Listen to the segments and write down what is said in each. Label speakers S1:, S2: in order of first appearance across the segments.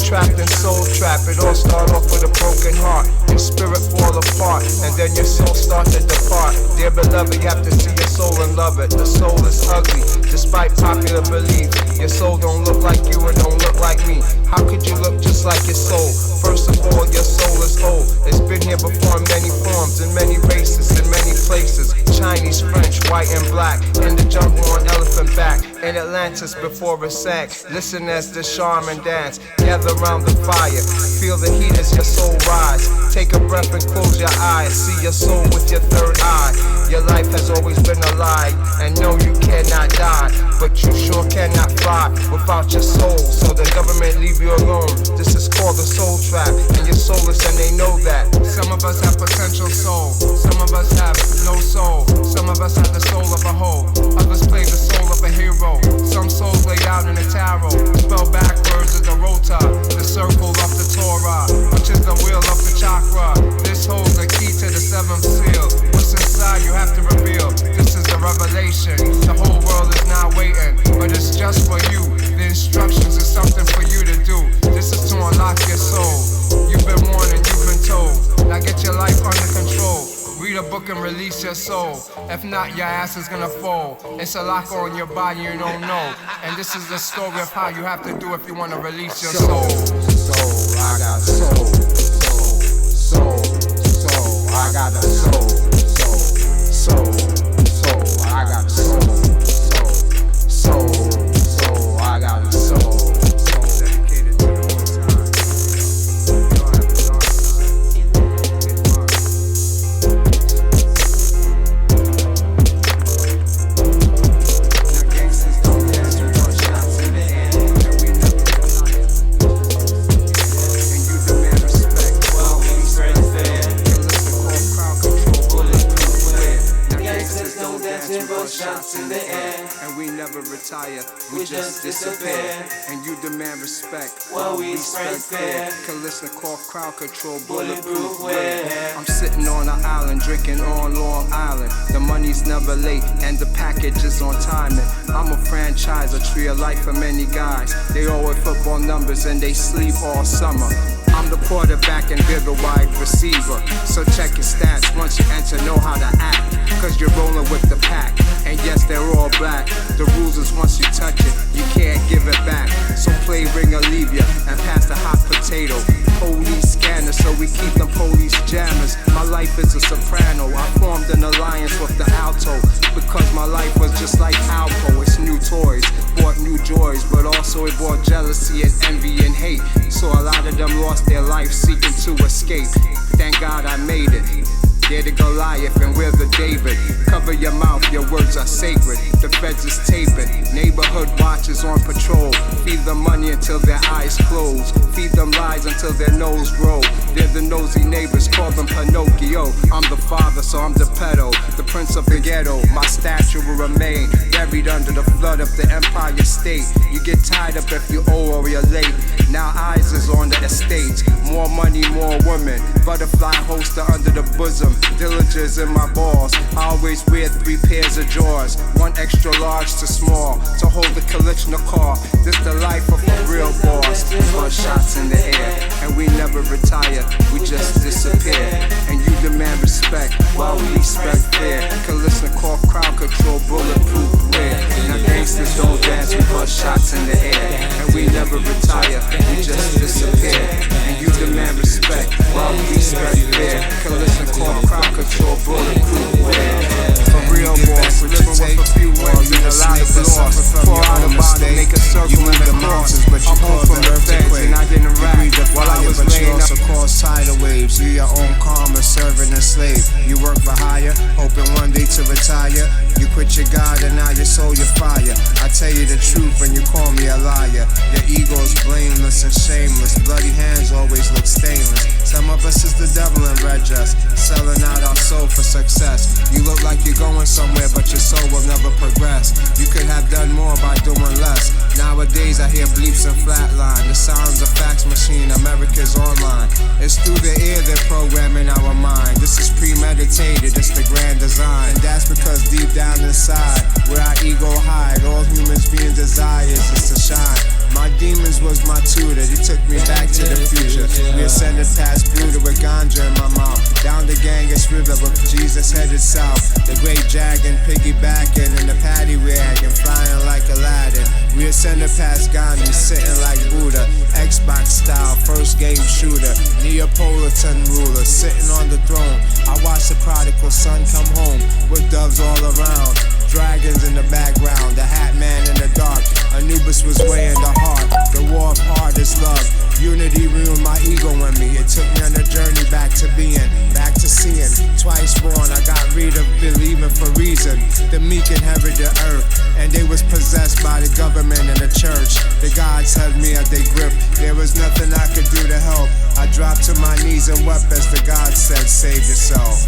S1: trapped in soul trap. It all start off with a broken heart. Your spirit fall apart, and then your soul start to depart. Dear beloved, you have to see your soul and love it. The soul is ugly, despite popular belief. Your soul don't look like you and don't look like me. How could you look just like your soul? First of all, your soul is old. It's been here before in many forms, in many races, in many places. Chinese, French, white and black. In the jungle on elephant back. In Atlantis before it sank. Listen as the shaman dance. Gather around the fire. Feel the heat as your soul rise. Take a breath and close your eyes. See your soul with your third eye. Your life has always been a lie. And no, you cannot die. But you sure cannot fly without your soul. So the government leave you alone. This is called the soul trap. And you're soulless and they know that. Some of us have potential soul. Some of us have no soul. Some of us have the soul of a hoe. Others play the soul of a hero. Some souls lay out in the tarot. Spell backwards is the rota. The circle of the Torah, which is the wheel of the chakra. This holds the key to the seventh seal. What's inside you have to reveal. This is the revelation. The whole world is now waiting, but it's just for you. The instructions is something for you to do. This is to unlock your soul. You've been warned and you've been told. Now get your life under control. Read a book and release your soul. If not, your ass is gonna fall. It's a lock on your body you don't know. And this is the story of how you have to do if you wanna release your soul.
S2: Soul, I got soul. Soul, I got a soul. Soul, I got a soul. Soul, I got a soul.
S3: Shots in the air,
S1: and we never retire,
S3: we just disappear.
S1: And you demand respect,
S3: while we spread fear.
S1: Kalishnikov crowd control,
S3: Bulletproof wear.
S1: I'm sitting on an island, drinking on Long Island. The money's never late, and the package is on timing. I'm a franchiser, tree of life for many guys. They all wear football numbers and they sleep all summer. I'm the quarterback and they're the wide receiver. So check your stats once you enter, know how to act. Cause you're rolling with the pack. And yes, they're all black. The rules is once you touch it, you can't give it back. So play ring or leave ya and pass the hot potato. Police scanner, so we keep them police jammers. My life is a soprano. I formed an alliance with the alto. Because my life was just like Alpo. It's new toys, brought new joys, but also it brought jealousy and envy and hate. So a lot of them lost their life seeking to escape. Thank God I made it. They're the Goliath and we're the David. Cover your mouth, your words are sacred. The feds is taping. Neighborhood watchers on patrol. Feed them money until their eyes close. Feed them lies until their nose grow. They're the nosy neighbors, call them Pinocchio. I'm the father, so I'm the pedo. The prince of the ghetto, my statue will remain. Buried under the flood of the Empire State. You get tied up if you owe or you're late. Now eyes is on the estates. More money, more women. Butterfly holster under the bosom. Dilligers in my balls. I always wear 3 pairs of drawers. 1 extra large to small. To hold the Kalishnikov. This the life of a real boss. Blood shots in the air. And we never retire. We just disappear. And you demand respect while we spread fear. Kalishnikov crowd control, bulletproof wear. Now gangsters don't dance, we put shots in the air. And we never retire. We just disappear. And you demand respect while we spread fear. Kalishnikov crowd control, bulletproof wear. For real boss, we're living with a few wins and a lot of loss. Pour out a bottle, make a circle in the cross. I'm home from the feds and I didn't rap while I was laying up.
S2: Cause tidal waves, you your own karma, serving a slave. You work for hire, hoping one day to retire. You quit your God and now your soul, your fire. I tell you the truth and you call me a liar. Your ego's blameless and shameless. Bloody hands always look stainless. Some of us is the devil in red dress, selling out our soul for success. You look like you're going somewhere, but your soul will never progress. You could have done more by doing less. Nowadays I hear bleeps and flatline. The sounds of fax machine, American America's online. It's through the ear they're programming our mind. This is premeditated, it's the grand design. And that's because deep down inside, where our ego hide, all humans being desires is to shine. My demons was my tutor, he took me back to the future. We ascended past Buddha with ganja in my mouth. Down the Ganges River with Jesus headed south. The great dragon piggybacking in the paddy wagon, flying like Aladdin. We ascended past Gandhi, sitting like Buddha. Xbox style, first game shooter. Neapolitan ruler, sitting on the throne. I watched the prodigal son come home with doves all around. Dragons in the background, the hat man in the dark. Anubis was way in the heart. The war of heart is love. Unity ruined my ego in me. It took me on a journey back to being, back to seeing. Twice born, I got rid of believing for reason. The meek inherit the earth, and they was possessed by the government and the church. The gods held me at their grip. There was nothing I could do to help. I dropped to my knees and wept as the God said, save yourself.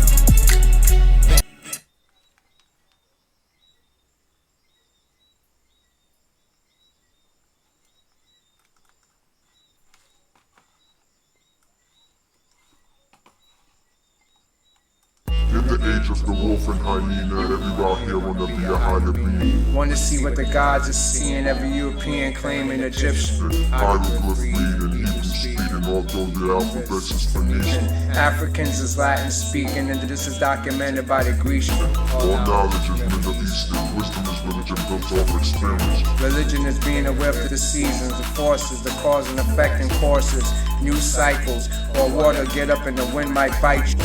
S4: In the age of the wolf and hyena, every out here wanna be a higher being.
S1: Want to see what the gods are seeing, every European claiming Egyptian.
S4: Hieroglyph reading, Hebrew speaking, although the alphabets is Phoenician.
S1: Africans is Latin speaking, and this is documented by the Grecian.
S4: All knowledge is Middle Eastern, wisdom is religion built off experience.
S1: Religion is being aware of the seasons, the forces, the cause and effect and courses, new cycles, or water get up and the wind might bite you.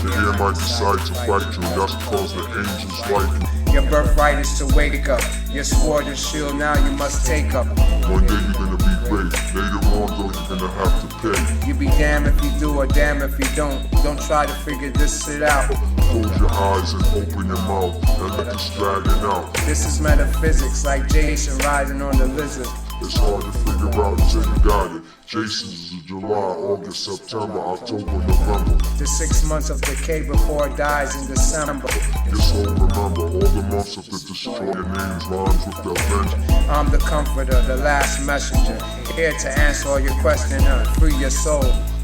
S4: The air might decide to fight you, that's because the angels like you.
S1: Your birthright is to wake up, your sword and shield now you must take up.
S4: One day you're gonna be great, later on though you're gonna have to pay.
S1: You be damned if you do or damn if you don't. Don't try to figure this shit out.
S4: Close your eyes and open your mouth, and let this dragon out.
S1: This is metaphysics, like Jason riding on the lizard.
S4: It's hard to figure out until you got it. Jason's is July, August, September, October, November.
S1: The 6 months of decay before it dies in December.
S4: Just so remember, all the months of the destroyer names rhymes with the avenger.
S1: I'm the comforter, the last messenger, here to answer all your questions and free your soul.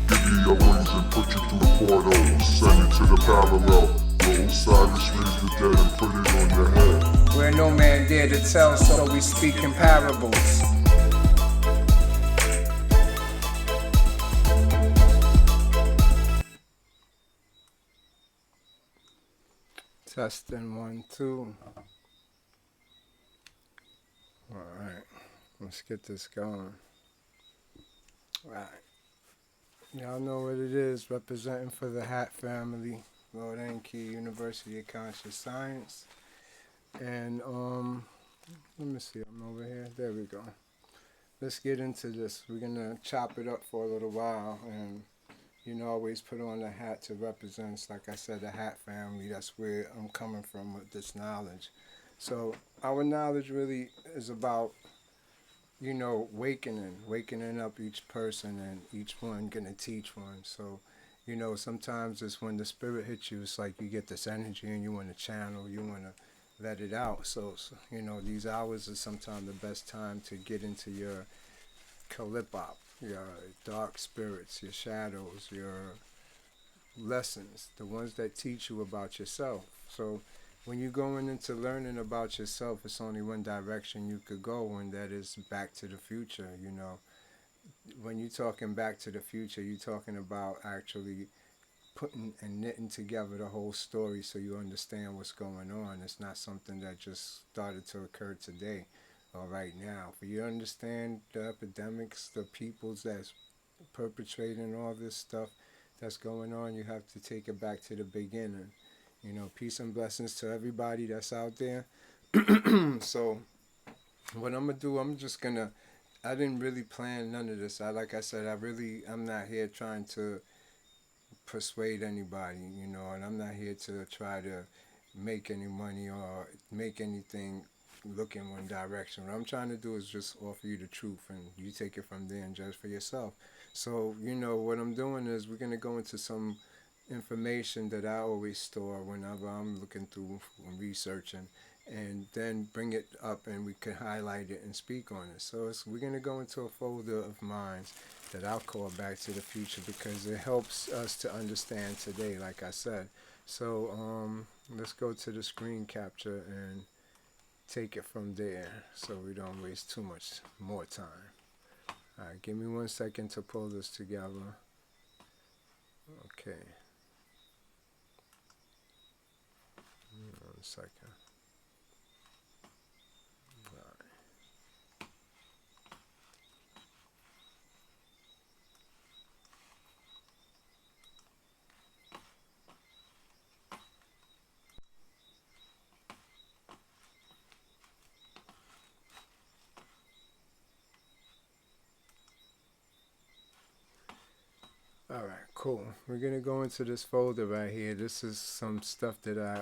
S4: Give you your wings and put you through the portal. Send you to the parallel. The Osiris raised the dead and put it on your head.
S1: Where no man dare to tell, so we speak in parables. Testing 1, 2. Alright, let's get this going. Alright. Y'all know what it is, representing for the Hat family, Lord Enki, University of Conscious Science. And let me see, I'm over here. There we go. Let's get into this. We're gonna chop it up for a little while, and always put on the hat to represent, like I said, the Hat family. That's where I'm coming from with this knowledge. So our knowledge really is about, wakening up each person, and each one gonna teach one. So, sometimes it's when the spirit hits you, it's like you get this energy and you want to channel, you want to let it out. So, these hours is sometimes the best time to get into your kalipop, your dark spirits, your shadows, your lessons, the ones that teach you about yourself. So when you're going into learning about yourself, it's only one direction you could go, and that is back to the future. When you're talking back to the future, you're talking about actually putting and knitting together the whole story so you understand what's going on. It's not something that just started to occur today or right now. For you to understand the epidemics, the peoples that's perpetrating all this stuff that's going on, you have to take it back to the beginning. Peace and blessings to everybody that's out there. So what I'm gonna do, I didn't really plan none of this. Like I said, I'm not here trying to persuade anybody, and I'm not here to try to make any money or make anything look in one direction. What I'm trying to do is just offer you the truth, and you take it from there and judge for yourself. So, what I'm doing is we're going to go into some information that I always store whenever I'm looking through and researching, and then bring it up and we can highlight it and speak on it. So we're going to go into a folder of mine,
S5: that I'll call Back to the Future because it helps us to understand today, like I said. So let's go to the screen capture and take it from there so we don't waste too much more time. Alright, give me 1 second to pull this together. Okay. 1 second. Alright. Alright, cool. We're gonna go into this folder right here. This is some stuff that I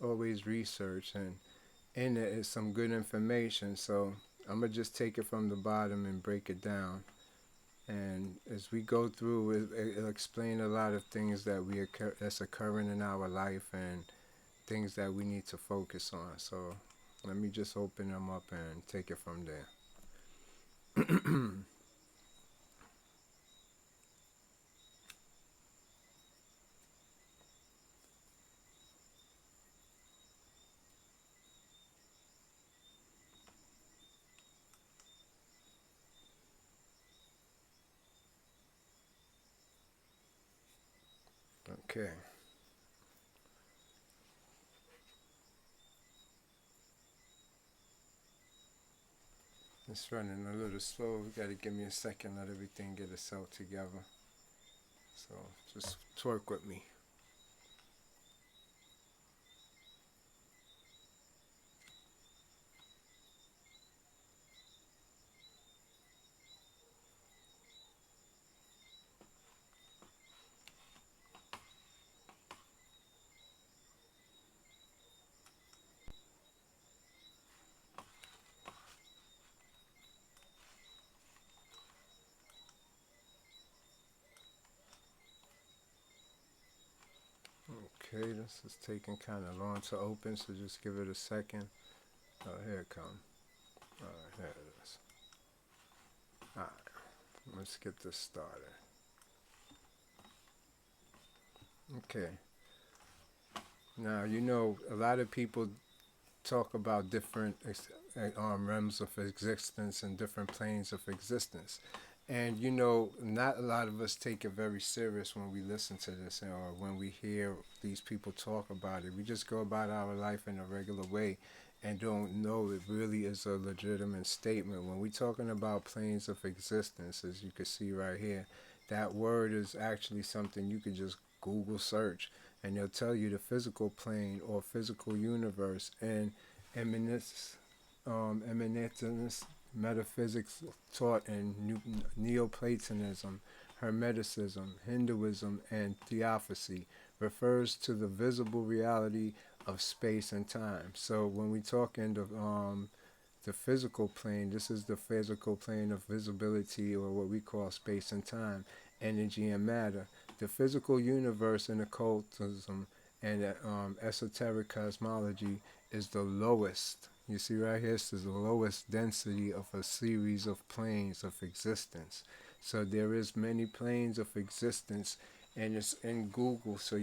S5: always research, and in it is some good information. So I'm gonna just take it from the bottom and break it down. And as we go through, it'll explain a lot of things that's occurring in our life and things that we need to focus on. So let me just open them up and take it from there. Okay. It's running a little slow. We gotta give me a second, let everything get itself together. So just twerk with me. Okay, this is taking kind of long to open, so just give it a second. Oh, here it comes. Alright, there it is. Alright, let's get this started. Okay. Now, a lot of people talk about different realms of existence and different planes of existence. And not a lot of us take it very serious when we listen to this or when we hear these people talk about it. We just go about our life in a regular way and don't know it really is a legitimate statement. When we're talking about planes of existence, as you can see right here, that word is actually something you could just Google search and they'll tell you the physical plane or physical universe and eminence metaphysics taught in Neoplatonism, Hermeticism, Hinduism, and Theosophy refers to the visible reality of space and time. So when we talk in the physical plane, this is the physical plane of visibility, or what we call space and time, energy and matter. The physical universe in occultism and esoteric cosmology is the lowest. You see right here, this is the lowest density of a series of planes of existence. So there is many planes of existence, and it's in Google, so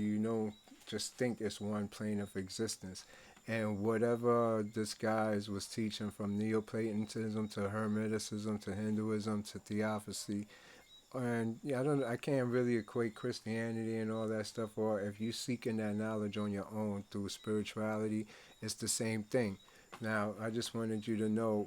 S5: just think it's one plane of existence. And whatever this guy was teaching, from Neoplatonism to Hermeticism to Hinduism to Theosophy, and I can't really equate Christianity and all that stuff, or if you're seeking that knowledge on your own through spirituality, it's the same thing. Now, I just wanted you to know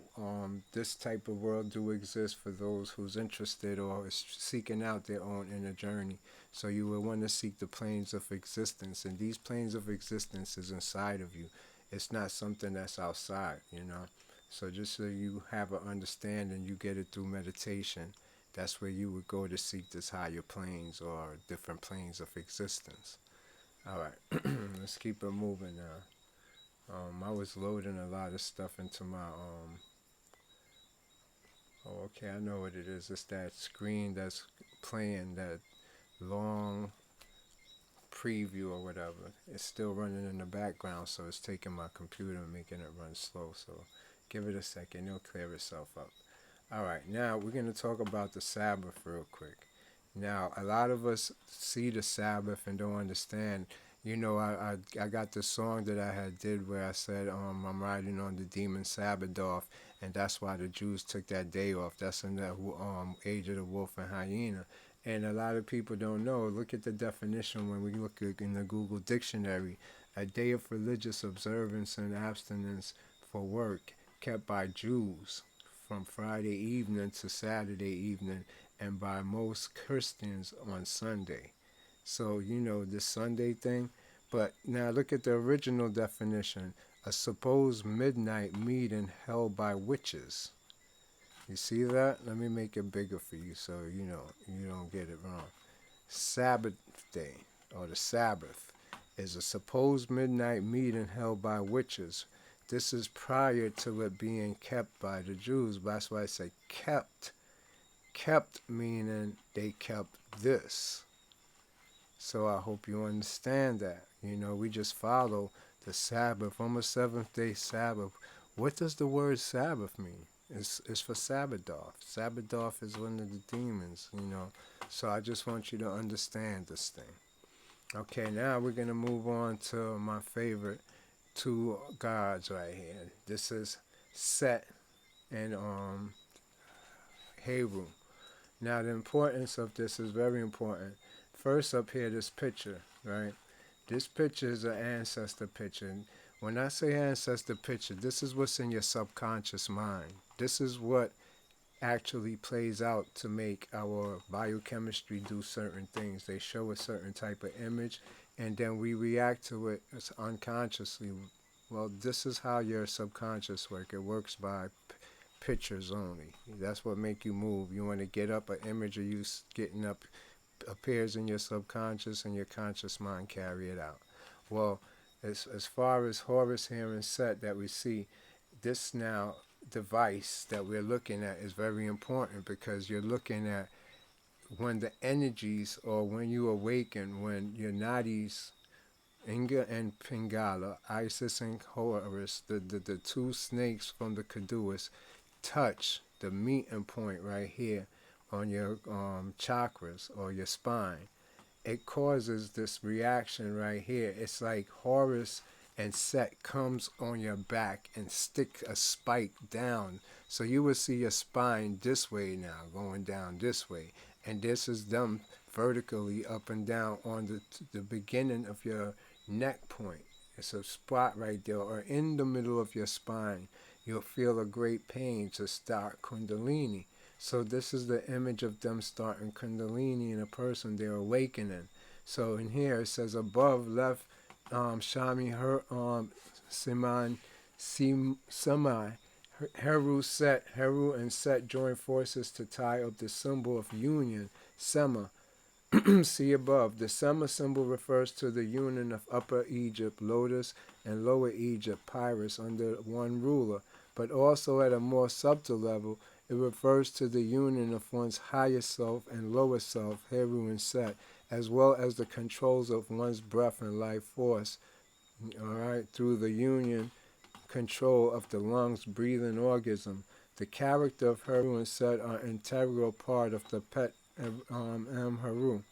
S5: this type of world do exist for those who's interested or is seeking out their own inner journey. So you will want to seek the planes of existence, and these planes of existence is inside of you. It's not something that's outside, So just so you have an understanding, you get it through meditation. That's where you would go to seek this higher planes or different planes of existence. Alright, let's keep it moving now. I was loading a lot of stuff into my oh, okay, I know what it is. It's that screen that's playing that long preview or whatever. It's still running in the background, so it's taking my computer and making it run slow. So give it a second, it'll clear itself up. All right, now we're going to talk about the Sabbath real quick. Now, a lot of us see the Sabbath and don't understand. You know, I got this song that I had did where I said, I'm riding on the demon Sabbath off, and that's why the Jews took that day off. That's in that Age of the Wolf and Hyena. And a lot of people don't know. Look at the definition when we look in the Google Dictionary. A day of religious observance and abstinence for work kept by Jews from Friday evening to Saturday evening, and by most Christians on Sunday. So, you know, this Sunday thing. But now look at the original definition: a supposed midnight meeting held by witches. You see that? Let me make it bigger for you so you know you don't get it wrong. Sabbath day, or the Sabbath, is a supposed midnight meeting held by witches. This is prior to it being kept by the Jews. That's why I say kept. Kept meaning they kept this. So I hope you understand that. You know, we just follow the Sabbath. On the seventh day Sabbath. What does the word Sabbath mean? It's for Sabadoth. Sabadoth is one of the demons, you know. So I just want you to understand this thing. Okay, now we're going to move on to my favorite two gods right here. This is Set and Heru. Now the importance of this is very important. First up here, this picture, right? This picture is an ancestor picture. When I say ancestor picture, this is what's in your subconscious mind. This is what actually plays out to make our biochemistry do certain things. They show a certain type of image, and then we react to it unconsciously. Well, this is how your subconscious works. It works by pictures only. That's what make you move. You want to get up, an image of you getting up appears in your subconscious, and your conscious mind carry it out. Well, as far as Horus here and Set that we see, this now device that we're looking at is very important, because you're looking at when the energies, or when you awaken, when your nadis, Inga and Pingala, Isis and Horus, the two snakes from the Caduceus, touch the meeting point right here on your chakras or your spine. It causes this reaction right here. It's like Horus and Set comes on your back and stick a spike down. So you will see your spine this way now, going down this way. And this is them vertically up and down on the beginning of your neck point. It's a spot right there, or in the middle of your spine. You'll feel a great pain to start Kundalini. So this is the image of them starting Kundalini in a person, they're awakening. So in here it says above left Shami her Siman Samai Heru and Set join forces to tie up the symbol of union, Sema. See above. The Sema symbol refers to the union of Upper Egypt, Lotus, and Lower Egypt, Pyrus, under one ruler, but also at a more subtle level, it refers to the union of one's higher self and lower self, Heru and Set, as well as the controls of one's breath and life force, all right, through the union control of the lungs, breathing organism. The character of Heru and Set are an integral part of the Pet Heru.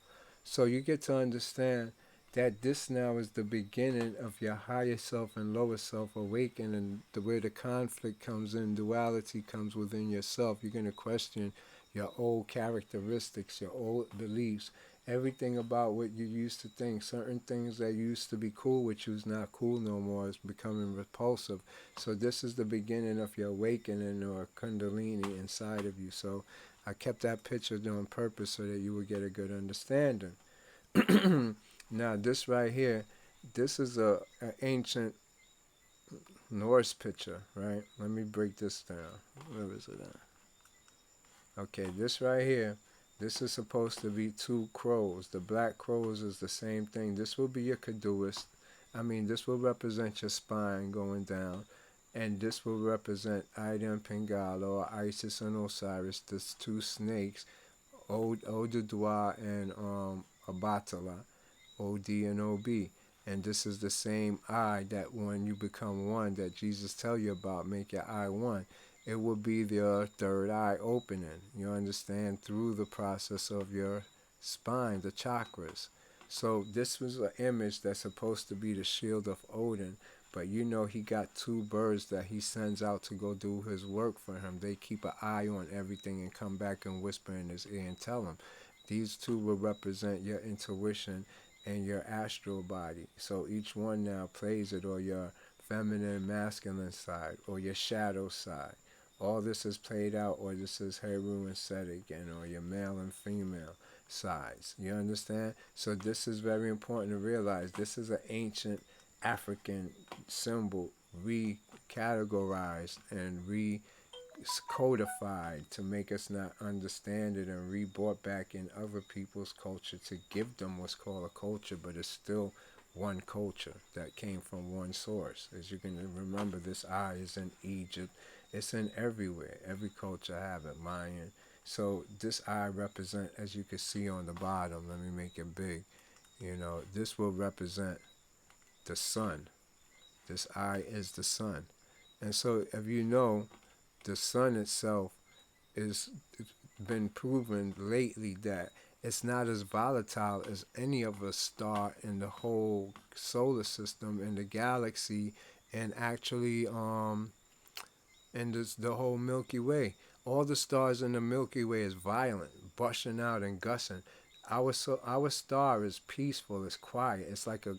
S5: So you get to understand that this now is the beginning of your higher self and lower self awakening, the way the conflict comes in, duality comes within yourself. You're going to question your old characteristics, your old beliefs, everything about what you used to think. Certain things that used to be cool with you is not cool no more. It's becoming repulsive. So this is the beginning of your awakening, or Kundalini inside of you. So I kept that picture on purpose so that you would get a good understanding. Now this right here, this is an ancient Norse picture, right? Let me break this down. Where is it at? Okay, this right here, this is supposed to be two crows. The black crows is the same thing. This will be your caduceus. This will represent your spine going down. And this will represent Ida and Pingala, or Isis and Osiris, these two snakes, Odudwa and Abatala, OD and OB. And this is the same I that when you become one that Jesus tell you about, make your I one. it will be your third eye opening. You understand, through the process of your spine, the chakras. So this was an image that's supposed to be the shield of Odin, but you know he got two birds that he sends out to go do his work for him. They keep an eye on everything and come back and whisper in his ear and tell him. These two will represent your intuition and your astral body. So each one now plays it, or your feminine, masculine side, or your shadow side. All this is played out, or this is Heru and Set again, or your male and female sides. You understand? So this is very important to realize. This is an ancient African symbol recategorized and codified to make us not understand it, and re-brought back in other people's culture to give them what's called a culture, but it's still one culture that came from one source. As you can remember, this eye is in Egypt. It's in everywhere. Every culture have it. Mayan. So this eye represent, as you can see on the bottom, let me make it big. This will represent the sun. This eye is the sun. And so if you know, the sun itself is been proven lately that it's not as volatile as any of a star in the whole solar system, in the galaxy, and actually in the whole Milky Way. All the stars in the Milky Way is violent, bushing out and gushing. Our star is peaceful, it's quiet. It's like a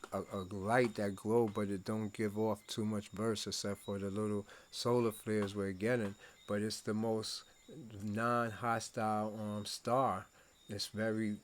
S5: light that glow, but it don't give off too much burst except for the little solar flares we're getting. But it's the most non-hostile star. It's very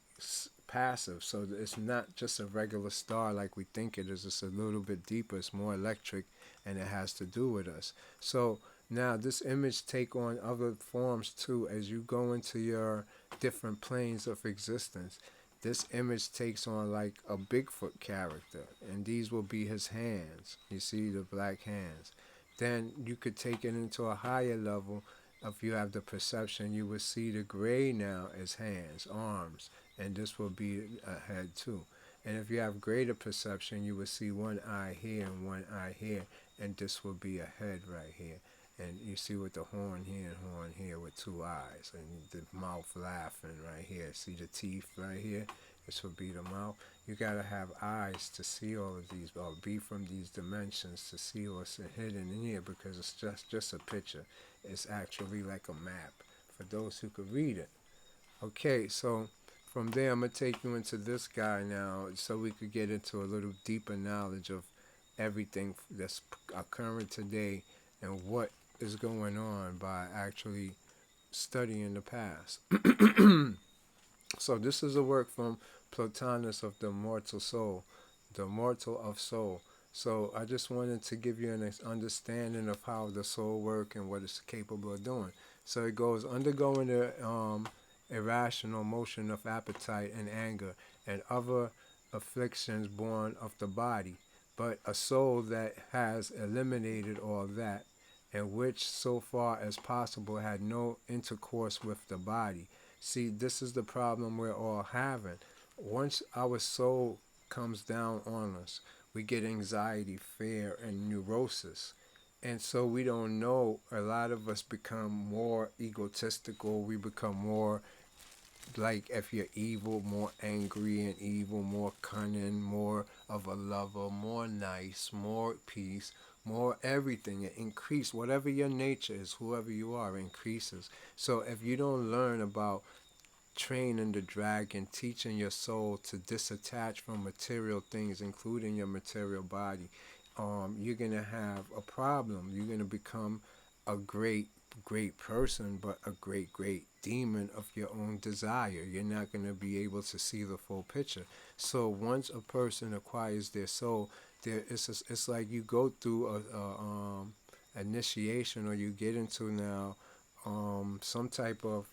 S5: passive, so it's not just a regular star like we think it is. It's a little bit deeper. It's more electric, and it has to do with us. So now this image take on other forms too as you go into your different planes of existence. This image takes on like a Bigfoot character, and these will be his hands. You see the black hands. Then you could take it into a higher level. If you have the perception, you will see the gray now as hands, arms, and this will be a head too. And if you have greater perception, you will see one eye here and one eye here, and this will be a head right here. And you see with the horn here and horn here with two eyes, and the mouth laughing right here. See the teeth right here? This will be the mouth. You gotta have eyes to see all of these, or be from these dimensions to see what's hidden in here, because it's just a picture. It's actually like a map for those who could read it. Okay, so from there I'm gonna take you into this guy now, so we could get into a little deeper knowledge of everything that's occurring today and what is going on by actually studying the past. So this is a work from Plotinus of the Mortal Soul, the Mortal of Soul. So I just wanted to give you an understanding of how the soul works and what it's capable of doing. So it goes undergoing the irrational motion of appetite and anger and other afflictions born of the body, but a soul that has eliminated all that, and which so far as possible had no intercourse with the body. See, this is the problem we're all having. Once our soul comes down on us, we get anxiety, fear, and neurosis. And so we don't know. A lot of us become more egotistical. We become more like, if you're evil, more angry and evil, more cunning, more of a lover, more nice, more peace, more everything. It increases. Whatever your nature is, whoever you are, increases. So if you don't learn about training the dragon, teaching your soul to disattach from material things, including your material body, you're going to have a problem. You're going to become a great person, but a great demon of your own desire. You're not going to be able to see the full picture. So once a person acquires their soul, it's like you go through a initiation, or you get into now some type of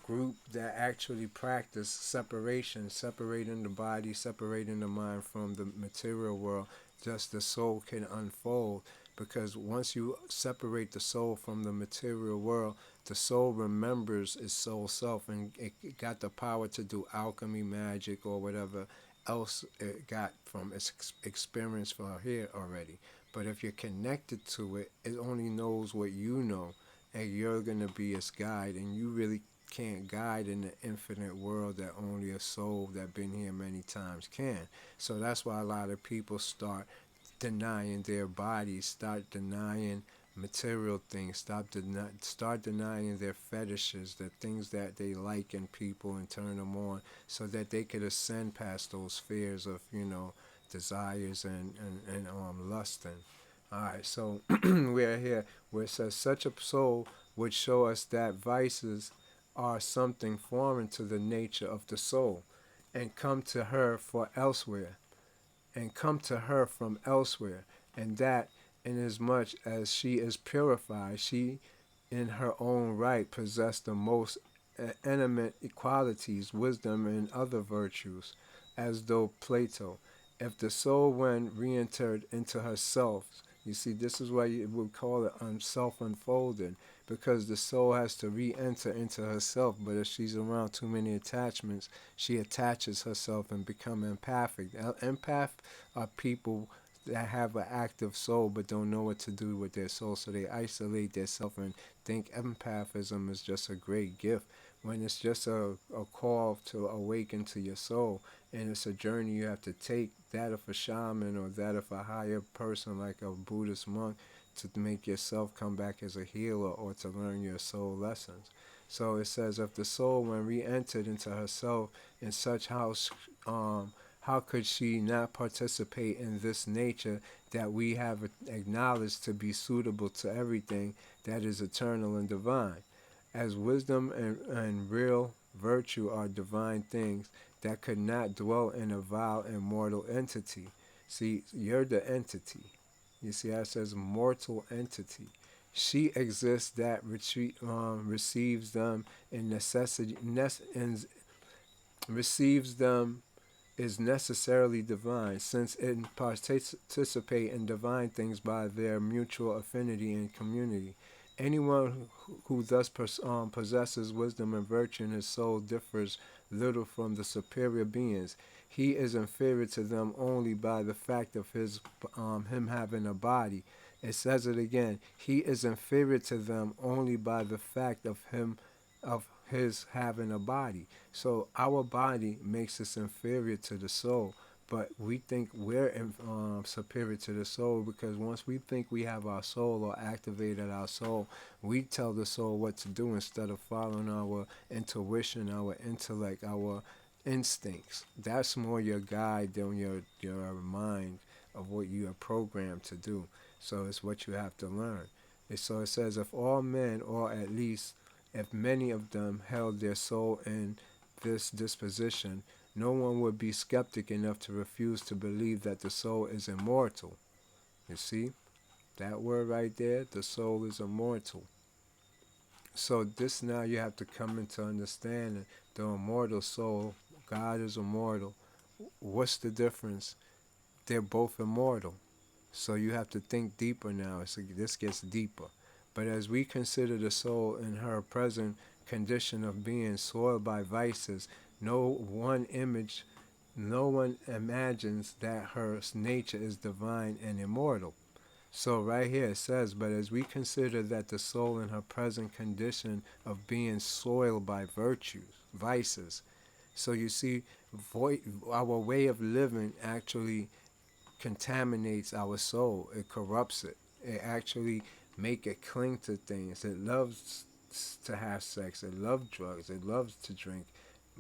S5: group that actually practice separation, separating the body, separating the mind from the material world, just the soul can unfold. Because once you separate the soul from the material world, the soul remembers its soul self, and it got the power to do alchemy, magic, or whatever else it got from its experience for here already. But if you're connected to it, it only knows what you know, and you're going to be its guide, and you really can't guide in the infinite world that only a soul that been here many times can. So that's why a lot of people start denying their bodies, start denying material things, start denying their fetishes, the things that they like in people, and turn them on so that they could ascend past those fears of, desires and lusting. All right, so we are here where it says such a soul would show us that vices are something foreign to the nature of the soul, and come to her for elsewhere, and come to her from elsewhere, and that inasmuch as she is purified, she in her own right possess the most eminent qualities, wisdom, and other virtues, as though Plato, if the soul when re-entered into herself, you see, this is why you would call it self-unfolding, because the soul has to re-enter into herself, but if she's around too many attachments, she attaches herself and become empathic. Empath are people that have an active soul but don't know what to do with their soul, so they isolate themselves and think empathism is just a great gift, when it's just a call to awaken to your soul, and it's a journey you have to take, that of a shaman or that of a higher person like a Buddhist monk, to make yourself come back as a healer or to learn your soul lessons. So it says, if the soul when re-entered into herself in such house, how could she not participate in this nature that we have acknowledged to be suitable to everything that is eternal and divine? As wisdom and real virtue are divine things that could not dwell in a vile and mortal entity. See, you're the entity. You see how it says mortal entity. She exists that receives them in necessity, receives them is necessarily divine, since it participate in divine things by their mutual affinity and community. Anyone who thus possesses wisdom and virtue in his soul differs little from the superior beings. He is inferior to them only by the fact of him having a body. It says it again. He is inferior to them only by the fact of his having a body. So our body makes us inferior to the soul, but we think we're superior to the soul, because once we think we have our soul or activated our soul, we tell the soul what to do instead of following our intuition, our intellect, our instincts. That's more your guide than your mind of what you are programmed to do. So it's what you have to learn. So it says, if all men, or at least if many of them, held their soul in this disposition, no one would be skeptic enough to refuse to believe that the soul is immortal. You see, that word right there, the soul is immortal. So this, now you have to come into understanding the immortal soul. God is immortal. What's the difference? They're both immortal. So you have to think deeper now. This gets deeper. But as we consider the soul in her present condition of being soiled by vices, no one imagines that her nature is divine and immortal. So right here it says, but as we consider that the soul in her present condition of being soiled by vices. So you see, our way of living actually contaminates our soul. It corrupts it. It actually make it cling to things. It loves to have sex. It loves drugs. It loves to drink.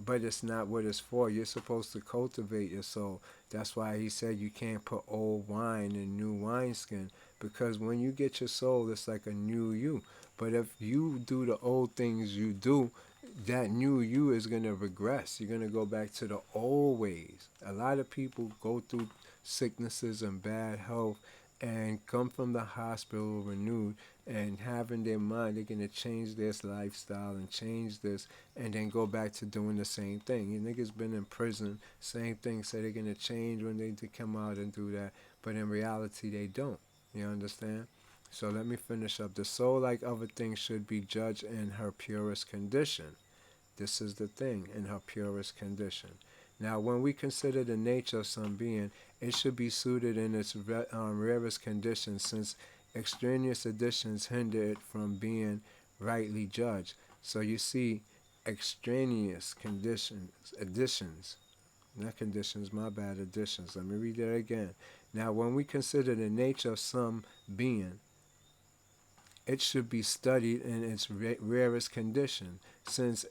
S5: But it's not what it's for. You're supposed to cultivate your soul. That's why he said you can't put old wine in new wineskin, because when you get your soul, it's like a new you. But if you do the old things you do, that new you is going to regress. You're going to go back to the old ways. A lot of people go through sicknesses and bad health and come from the hospital renewed and having their mind, they're going to change their lifestyle and change this, and then go back to doing the same thing. You niggas been in prison, same thing, say they're going to change when they come out and do that, but in reality they don't. You understand? So let me finish up. The soul, like other things, should be judged in her purest condition. This is the thing, in her purest condition. Now, when we consider the nature of some being, it should be suited in its rarest conditions, since extraneous additions hinder it from being rightly judged. So you see, extraneous additions, not conditions, my bad, additions. Let me read that again. Now, when we consider the nature of some being, it should be studied in its rarest condition, since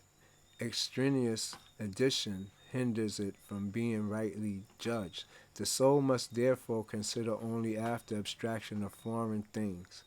S5: extraneous addition hinders it from being rightly judged. The soul must therefore consider only after abstraction of foreign things.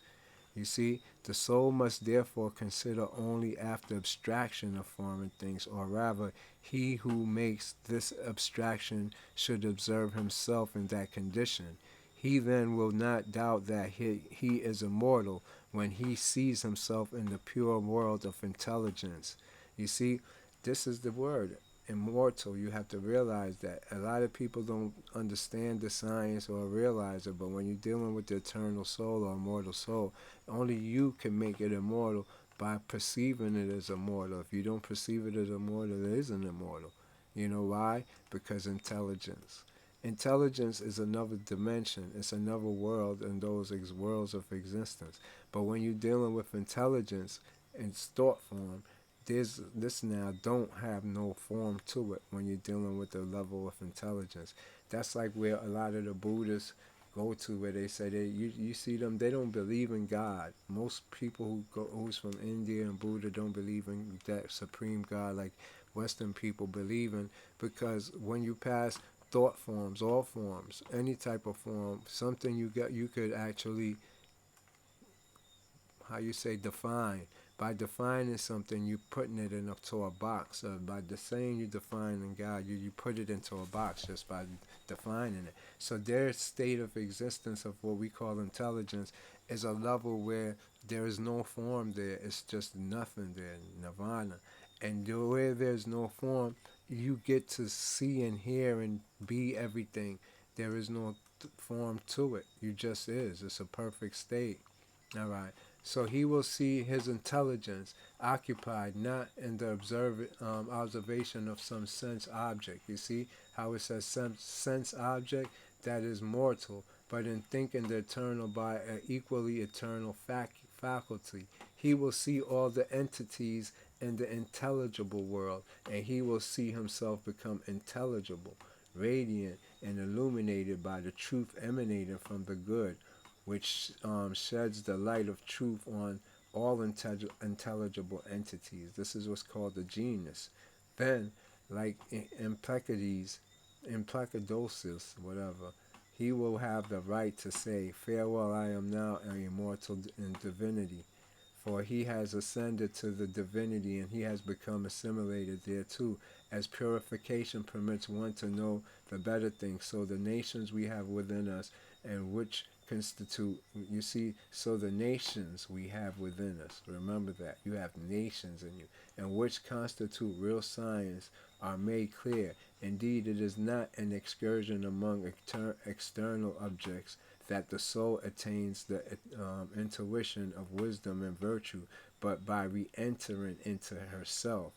S5: You see, the soul must therefore consider only after abstraction of foreign things, or rather, he who makes this abstraction should observe himself in that condition. He then will not doubt that he is immortal when he sees himself in the pure world of intelligence. You see, this is the word, immortal. You have to realize that a lot of people don't understand the science or realize it, but when you're dealing with the eternal soul or immortal soul, only you can make it immortal by perceiving it as immortal. If you don't perceive it as immortal, it isn't immortal. You know why? Because intelligence. Intelligence is another dimension. It's another world in those worlds of existence. But when you're dealing with intelligence in thought form, this now don't have no form to it when you're dealing with the level of intelligence. That's like where a lot of the Buddhists go to, where they say you see them, they don't believe in God. Most people who's from India and Buddha don't believe in that supreme God like Western people believe in, because when you pass thought forms, all forms, any type of form, something you could actually, how you say, define. By defining something, you're putting it into a box. By the saying you defining God, you put it into a box just by defining it. So their state of existence of what we call intelligence is a level where there is no form there. It's just nothing there, nirvana. And where there's no form, you get to see and hear and be everything. There is no form to it. You just is. It's a perfect state. All right. So he will see his intelligence occupied not in the observation of some sense object. You see how it says sense object that is mortal, but in thinking the eternal by an equally eternal faculty. He will see all the entities in the intelligible world, and he will see himself become intelligible, radiant, and illuminated by the truth emanating from the good, which sheds the light of truth on all intelligible entities. This is what's called the genius. Then, like implacadosis, whatever, he will have the right to say, farewell, I am now an immortal in divinity. For he has ascended to the divinity, and he has become assimilated thereto. As purification permits one to know the better things, so the nations we have within us, and which constitute, you see, so the nations we have within us, remember that, you have nations in you, and which constitute real science, are made clear. Indeed, it is not an excursion among external objects that the soul attains the intuition of wisdom and virtue, but by re-entering into herself.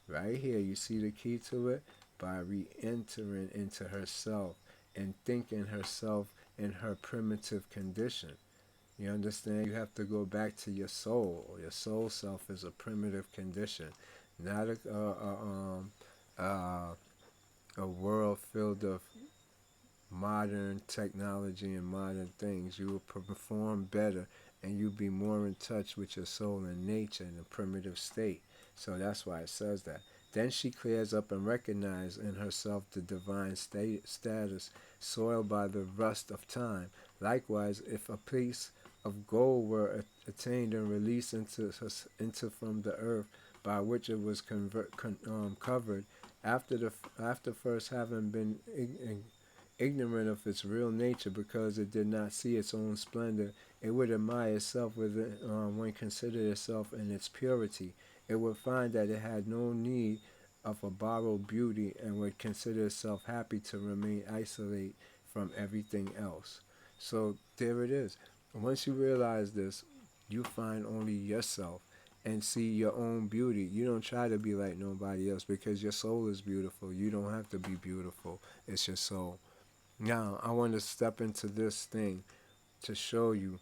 S5: Right here, you see the key to it? By re-entering into herself and thinking herself in her primitive condition. You understand? You have to go back to your soul. Your soul self is a primitive condition, not a world filled of modern technology and modern things. You will perform better, and you'll be more in touch with your soul and nature in a primitive state. So that's why it says that. Then she clears up and recognizes in herself the divine status soiled by the rust of time. Likewise, if a piece of gold were attained and released into from the earth, by which it was covered, after first having been ignorant of its real nature, because it did not see its own splendor, it would admire itself when considered itself in its purity. It would find that it had no need of a borrowed beauty, and would consider itself happy to remain isolated from everything else. So there it is. Once you realize this, you find only yourself, and see your own beauty. You don't try to be like nobody else because your soul is beautiful. You don't have to be beautiful. It's your soul. Now, I want to step into this thing to show you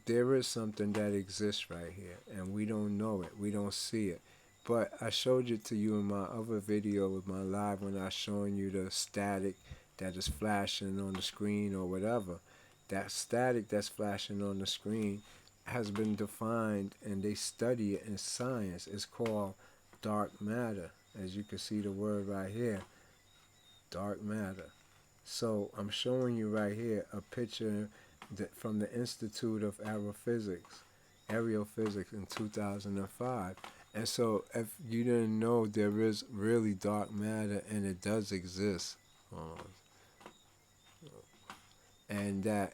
S5: there is something that exists right here, and we don't know it. We don't see it. But I showed it to you in my other video with my live when I was showing you the static that is flashing on the screen or whatever. That static that's flashing on the screen has been defined, and they study it in science. It's called dark matter. As you can see the word right here, dark matter. So I'm showing you right here a picture from the Institute of Aerophysics in 2005. And so if you didn't know, there is really dark matter, and it does exist. And that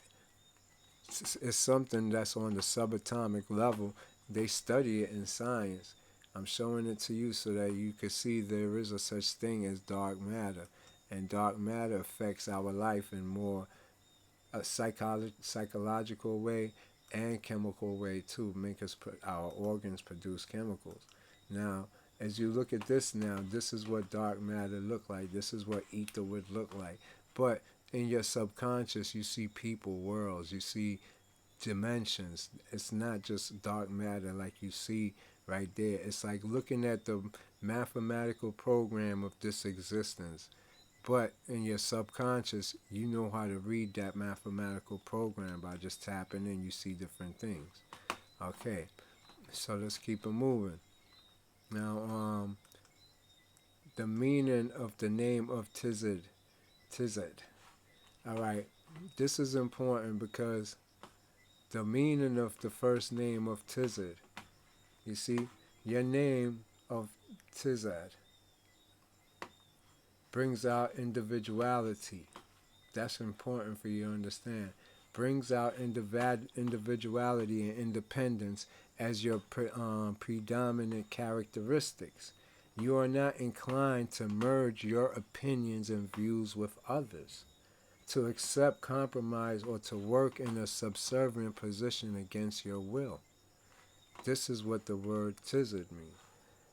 S5: it's something that's on the subatomic level. They study it in science. I'm showing it to you so that you can see there is a such thing as dark matter. And dark matter affects our life in more a psychological way and chemical way too. Make us our organs produce chemicals. Now, as you look at this now, this is what dark matter look like. This is what ether would look like. But in your subconscious, you see people, worlds. You see dimensions. It's not just dark matter like you see right there. It's like looking at the mathematical program of this existence. But in your subconscious, you know how to read that mathematical program by just tapping in. You see different things. Okay, so let's keep it moving. Now, the meaning of the name of Tizid. All right, this is important because the meaning of the first name of Tizid. You see, your name of Tizad brings out individuality. That's important for you to understand. Brings out individuality and independence as your predominant characteristics. You are not inclined to merge your opinions and views with others, to accept compromise, or to work in a subservient position against your will. This is what the word tizid means.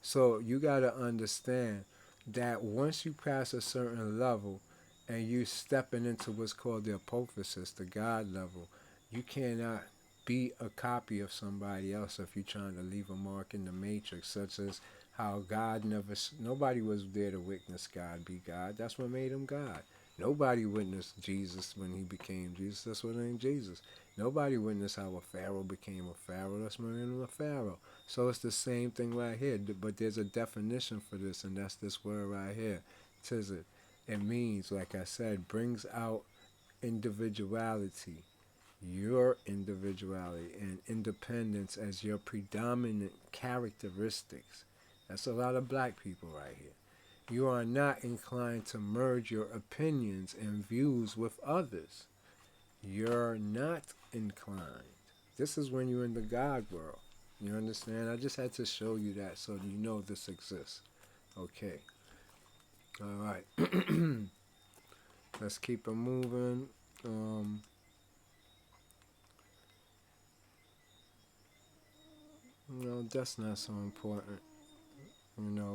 S5: So you got to understand that once you pass a certain level and you stepping into what's called the apophysis, the God level, you cannot be a copy of somebody else if you're trying to leave a mark in the matrix, such as how God nobody was there to witness God be God. That's what made him God. Nobody witnessed Jesus when he became Jesus. That's what named Jesus. Nobody witnessed how a pharaoh became a pharaoh. That's what made him a pharaoh. So it's the same thing right here, but there's a definition for this, and that's this word right here, tizid. It means, like I said, brings out individuality, your individuality and independence as your predominant characteristics. That's a lot of black people right here. You are not inclined to merge your opinions and views with others. You're not inclined. This is when you're in the God world. You understand? I just had to show you that so you know this exists. Okay. All right. Let's keep it moving. No, that's not so important.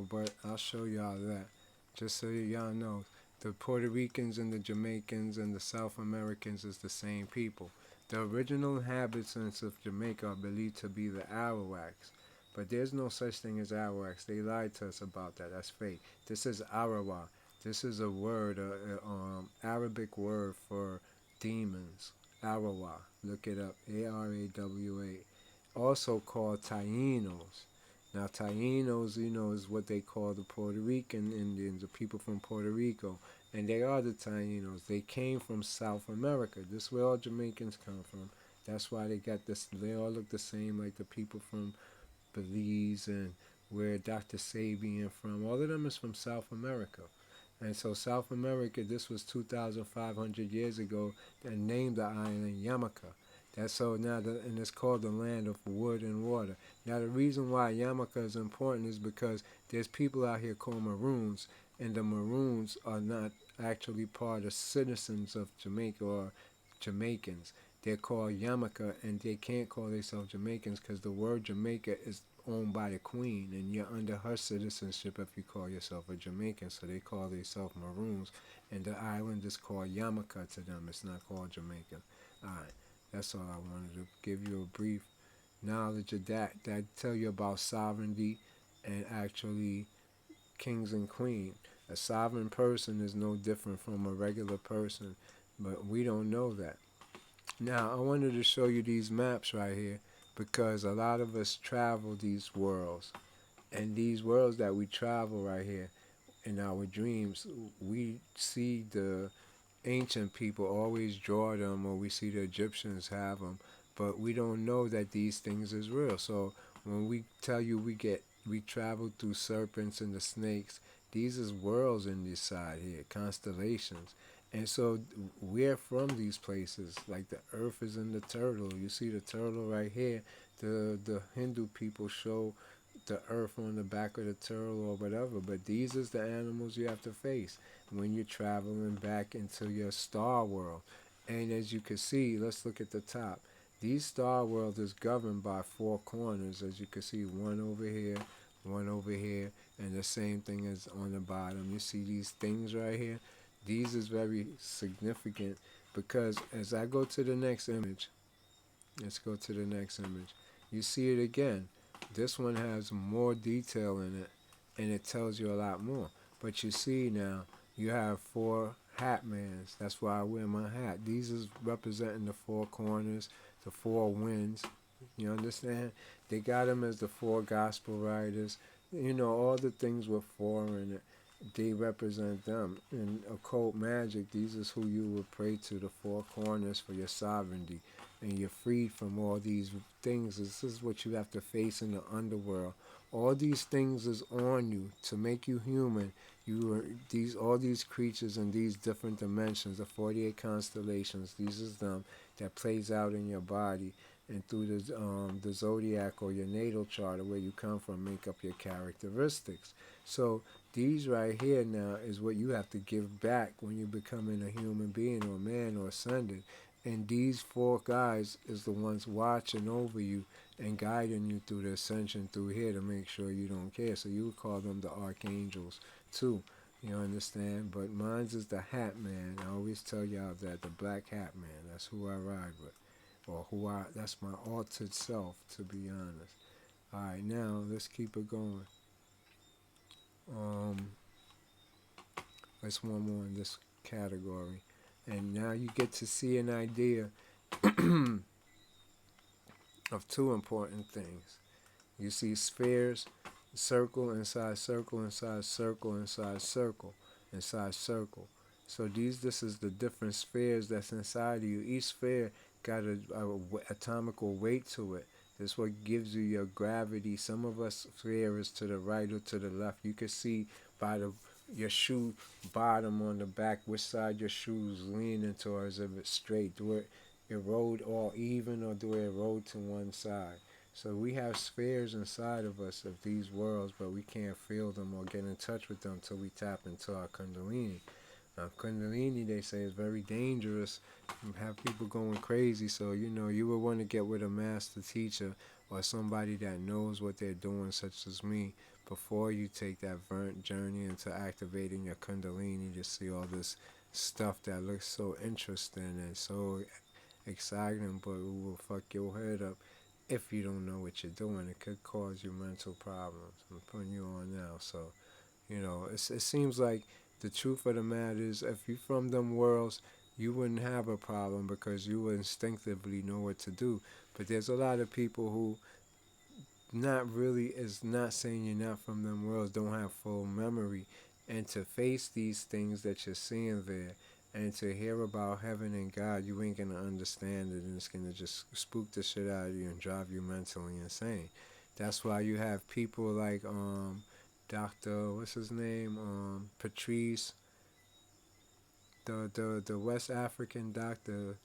S5: But I'll show y'all that. Just so y'all know, the Puerto Ricans and the Jamaicans and the South Americans is the same people. The original inhabitants of Jamaica are believed to be the Arawaks, but there's no such thing as Arawaks. They lied to us about that. That's fake. This is Arawa. This is a word, Arabic word for demons. Arawa. Look it up. Arawa. Also called Tainos. Now, Tainos, is what they call the Puerto Rican Indians, the people from Puerto Rico. And they are the Tainos. They came from South America. This is where all Jamaicans come from. That's why they got this. They all look the same, like the people from Belize and where Dr. Sabian from. All of them is from South America. And so South America, this was 2,500 years ago, and named the island Yamaka. That's so now, and it's called the land of wood and water. Now, the reason why Yamaka is important is because there's people out here called Maroons, and the Maroons are not actually part of citizens of Jamaica or Jamaicans. They're called Yamaka, and they can't call themselves Jamaicans because the word Jamaica is owned by the queen, and you're under her citizenship if you call yourself a Jamaican. So they call themselves Maroons, and the island is called Yamaka to them. It's not called Jamaica. All right, that's all I wanted to give you a brief knowledge of that. That tell you about sovereignty and actually kings and queen. A sovereign person is no different from a regular person, but we don't know that. Now, I wanted to show you these maps right here because a lot of us travel these worlds. And these worlds that we travel right here in our dreams, we see the ancient people always draw them, or we see the Egyptians have them, but we don't know that these things is real. So when we tell you we travel through serpents and the snakes, these is worlds in this side here, constellations. And so we're from these places. Like the earth is in the turtle. You see the turtle right here. The Hindu people show the earth on the back of the turtle or whatever, but these is the animals you have to face when you're traveling back into your star world. And as you can see, let's look at the top. These star world is governed by four corners. As you can see, one over here, and the same thing is on the bottom. You see these things right here? These is very significant because as I go to the next image, let's go to the next image. You see it again. This one has more detail in it, and it tells you a lot more. But you see now, you have four hat mans. That's why I wear my hat. These is representing the four corners, the four winds. You understand? They got them as the four gospel writers. You know, all the things with four in it, they represent them. In occult magic, these is who you would pray to, the four corners for your sovereignty. And you're freed from all these things. This is what you have to face in the underworld. All these things is on you to make you human. You are all these creatures in these different dimensions, the 48 constellations. These is them that plays out in your body and through the zodiac or your natal chart, or where you come from, make up your characteristics. So these right here now is what you have to give back when you're becoming a human being or man or ascended. And these four guys is the ones watching over you and guiding you through the ascension through here to make sure you don't care. So you would call them the archangels too. You understand? But mine's is the hat man. I always tell y'all that, the black hat man. That's who I ride with. Or that's my altered self, to be honest. Alright, now let's keep it going. Let's one more in this category. And now you get to see an idea of two important things. You see spheres, circle inside circle inside circle inside circle inside circle. So this is the different spheres that's inside of you. Each sphere got a atomical weight to it. That's what gives you your gravity. Some of us sphere is to the right or to the left. You can see by your shoe bottom on the back which side your shoes leaning towards, if it's straight. Do it erode all even, or do it erode to one side? So we have spheres inside of us of these worlds, but we can't feel them or get in touch with them until we tap into our Kundalini. Now, Kundalini, they say, is very dangerous and have people going crazy. So, you would want to get with a master teacher or somebody that knows what they're doing, such as me, before you take that journey into activating your Kundalini. You see all this stuff that looks so interesting and so exciting, but it will fuck your head up if you don't know what you're doing. It could cause you mental problems. I'm putting you on now. So, it seems like the truth of the matter is, if you're from them worlds, you wouldn't have a problem because you would instinctively know what to do. But there's a lot of people who is not saying you're not from them worlds, don't have full memory. And to face these things that you're seeing there, and to hear about heaven and God, you ain't going to understand it, and it's going to just spook the shit out of you and drive you mentally insane. That's why you have people like Dr. what's his name? Patrice, the West African doctor.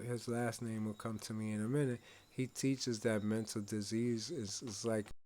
S5: His last name will come to me in a minute. He teaches that mental disease is like